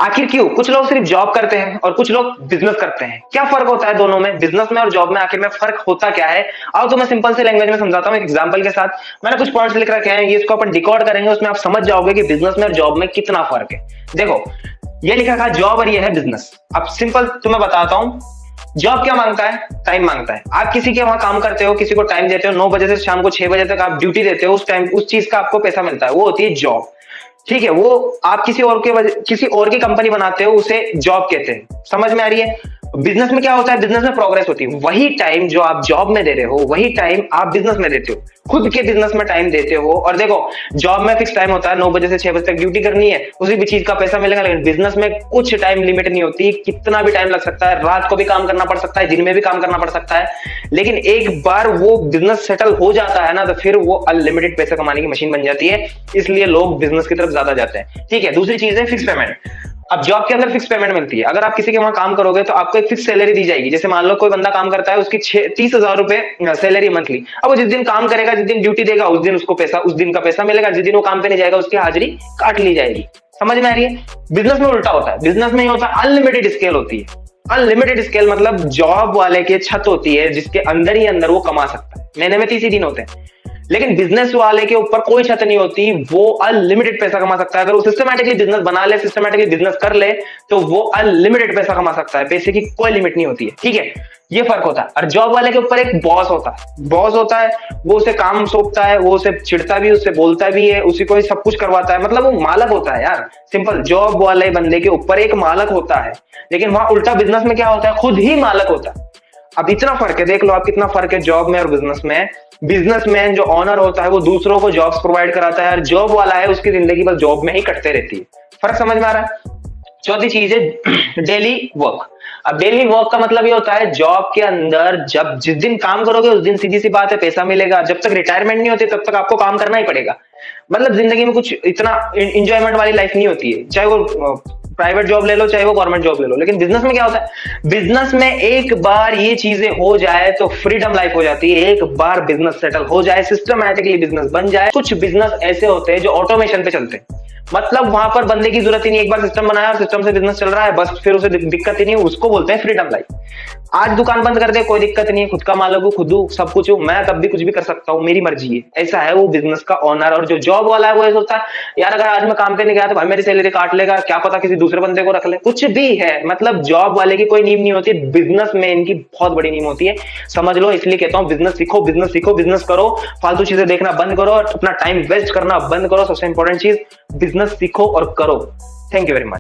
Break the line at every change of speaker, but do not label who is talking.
आखिर क्यों कुछ लोग सिर्फ जॉब करते हैं और कुछ लोग बिजनेस करते हैं? क्या फर्क होता है दोनों में, बिजनेस में और जॉब में? आखिर में फर्क होता क्या है? आओ तो मैं सिंपल से लैंग्वेज में समझाता हूँ एक एग्जांपल के साथ। मैंने कुछ पॉइंट्स लिख रखे हैं, ये इसको अपन डिकोड करेंगे, उसमें आप समझ जाओगे कि बिजनेस में और जॉब में कितना फर्क है। देखो, ये लिखा था जॉब और ये है बिजनेस। अब सिंपल तुम्हें बताता हूँ, जॉब क्या मांगता है? टाइम मांगता है। आप किसी के वहां काम करते हो, किसी को टाइम देते हो, 9 बजे से शाम को 6 बजे तक आप ड्यूटी देते हो, उस टाइम उस चीज का आपको पैसा मिलता है, वो होती है जॉब। ठीक है, वो आप किसी और की कंपनी बनाते हो, उसे जॉब कहते हैं। समझ में आ रही है? बिजनेस में क्या होता है? बिजनेस में प्रोग्रेस होती है। वही टाइम जो आप जॉब में दे रहे हो, वही टाइम आप बिजनेस में देते हो, खुद के बिजनेस में टाइम देते हो। और देखो, जॉब में फिक्स टाइम होता है, 9 बजे से 6 बजे तक ड्यूटी करनी है, उसी भी चीज का पैसा मिलेगा। लेकिन बिजनेस में कुछ टाइम लिमिट नहीं होती, कितना भी टाइम लग सकता है, रात को भी काम करना पड़ सकता है, दिन में भी काम करना पड़ सकता है। लेकिन एक बार वो बिजनेस सेटल हो जाता है ना, तो फिर वो अनलिमिटेड पैसा कमाने की मशीन बन जाती है। इसलिए लोग बिजनेस की तरफ ज्यादा जाते हैं। ठीक है, दूसरी चीज है फिक्स पेमेंट। अब जॉब के अंदर फिक्स पेमेंट मिलती है। अगर आप किसी के वहां काम करोगे तो आपको एक फिक्स सैलरी दी जाएगी। जैसे मान लो कोई बंदा काम करता है, उसकी 30,000 रुपए सैलरी मंथली। अब वो जिस दिन काम करेगा, जिस दिन ड्यूटी देगा, उस दिन उसको पैसा, उस दिन का पैसा मिलेगा। जिस दिन वो काम पे नहीं जाएगा, उसकी हाजिरी काट ली जाएगी। समझ में आ रही है? बिजनेस में उल्टा होता है। बिजनेस में ये होता है, अनलिमिटेड स्केल होती है। अनलिमिटेड स्केल मतलब जॉब वाले की छत होती है, जिसके अंदर ही अंदर वो कमा सकता है। महीने में 30 ही दिन होते हैं। लेकिन बिजनेस वाले के ऊपर कोई छत नहीं होती, वो अनलिमिटेड पैसा कमा सकता है। अगर वो सिस्टमैटिकली बिजनेस बना ले, सिस्टमैटिकली बिजनेस कर ले, तो वो अनलिमिटेड पैसा कमा सकता है। पैसे की कोई लिमिट नहीं होती है। ठीक है, ये फर्क होता है। और जॉब वाले के ऊपर एक बॉस होता है। बॉस होता है, वो उसे काम सौंपता है, वो उसे चिढ़ता भी, उससे बोलता भी है, उसी को ही सब कुछ करवाता है। मतलब वो मालक होता है यार। सिंपल, जॉब वाले बंदे के ऊपर एक मालक होता है। लेकिन वहां उल्टा बिजनेस में क्या होता है? खुद ही मालक होता है। अब इतना फर्क है, देख लो आप कितना फर्क है जॉब में और बिजनेस में। बिजनेसमैन जो ओनर होता है, वो दूसरों को जॉब्स प्रोवाइड कराता है, और जॉब वाला है, उसकी जिंदगी बस जॉब में ही कटते रहती है। फर्क समझ में आ रहा है? चौथी चीज है डेली वर्क। अब डेली वर्क का मतलब ये होता है, जॉब के अंदर जब जिस दिन काम करोगे उस दिन सीधी सी बात है पैसा मिलेगा। जब तक रिटायरमेंट नहीं होती तब तक आपको काम करना ही पड़ेगा। मतलब जिंदगी में कुछ इतना इंजॉयमेंट वाली लाइफ नहीं होती है, चाहे वो प्राइवेट जॉब ले लो, चाहे वो गवर्नमेंट जॉब ले लो। लेकिन बिजनेस में क्या होता है? बिजनेस में एक बार ये चीजें हो जाए तो फ्रीडम लाइफ हो जाती है। एक बार बिजनेस सेटल हो जाए, सिस्टमैटिकली बिजनेस बन जाए। कुछ बिजनेस ऐसे होते हैं जो ऑटोमेशन पे चलते हैं। मतलब वहां पर बंदे की जरूरत ही नहीं, एक बार सिस्टम बनाया और सिस्टम से बिजनेस चल रहा है, बस फिर उसे दिक्कत ही नहीं। उसको बोलते हैं फ्रीडम लाइफ। आज दुकान बंद कर दे, कोई दिक्कत नहीं है, खुद का मालिक हूं, खुद हूं, सब कुछ हूं, मैं कब भी कुछ भी कर सकता हूं, मेरी मर्जी है। ऐसा है वो बिजनेस का ओनर। और जो जॉब वाला है वो ये सोचता है, यार अगर आज मैं काम पे नहीं गया तो भाई मेरी सैलरी काट लेगा, क्या पता किसी दूसरे बंदे को रख ले, कुछ भी है। मतलब जॉब वाले की कोई नींव नहीं होती, बिजनेस में इनकी बहुत बड़ी नींव होती है। समझ लो, इसलिए कहता हूं बिजनेस सीखो, बिजनेस सीखो, बिजनेस करो। फालतू चीजें देखना बंद करो, अपना टाइम वेस्ट करना बंद करो। सबसे इंपॉर्टेंट चीज, बिजनेस सीखो और करो। Thank you very much.